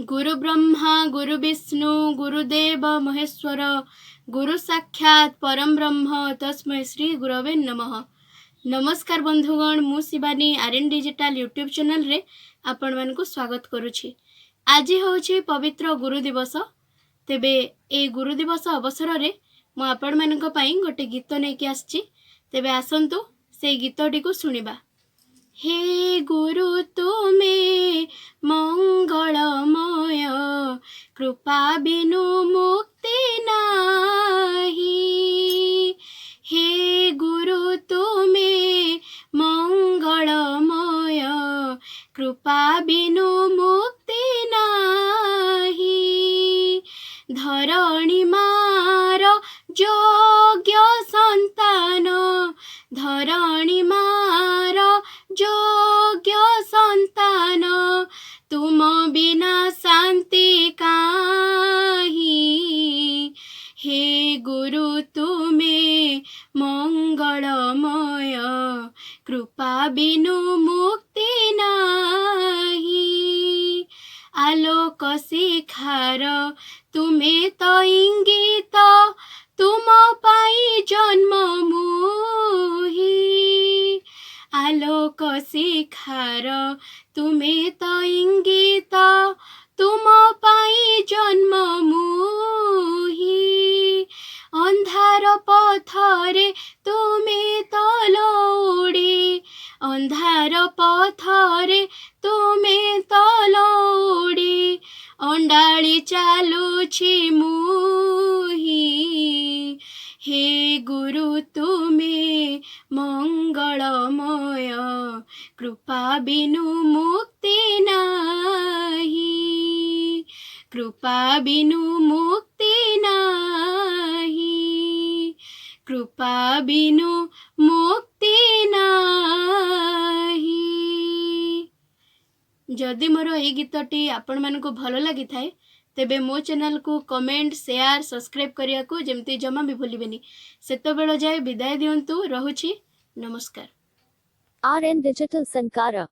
गुरु ब्रह्मा गुरु विष्णु गुरुदेव महेश्वर गुरु साक्षात परम ब्रह्म तस्मै श्री गुरवे नमः। नमस्कार बंधुगण, मु Shivani RN digital YouTube channel रे आपण मानकु स्वागत करुछि। आज होछि पवित्र गुरु दिवस। तेबे ए गुरु दिवस अवसर रे मु आपण मानक पई गोटे गीत नेकी आछि। तेबे आसंतु से गीतटी को सुनिबा। हे गुरु तुमे मंगलमय, कृपा बिनु मुक्ति नाही। हे गुरु तुमे मंगलमय, कृपा बिनु मुक्ति नाही। धरणी मार योग्य संतान, धरणी मार योग्य संतान, तुम बिना शांति काहि। हे गुरु तुमे मंगलमय, कृपा बिनु मुक्ति नाही। आलोक शिखार तुमे तो इंगित, तुम पाई जन्म मुहि। आलोक शिखार तुमे तो इंगित, तुम पाई जन्म मुहि। अंधार पथरे तुमे तो लौड़ी, अंधार पथरे तुमे तो लौड़ी। अंडाळी चालुछि मुहि। हे गुरु तुमे मंगलमय, कृपा बिनु मुक्ति नाही। कृपा बिनु मुक्ति नाही। कृपा बिनु मुक्ति नाही। जदि मोर ए गीतटी आपण मानकु भल लगी थाए तेबे मो चैनल को कमेंट शेयर सब्सक्राइब करिया को जेमती जमा भी भूलिबेनी। सेतबेଳ जाए विदाय दियंतु। रहुछि। नमस्कार। RN Digital Sankara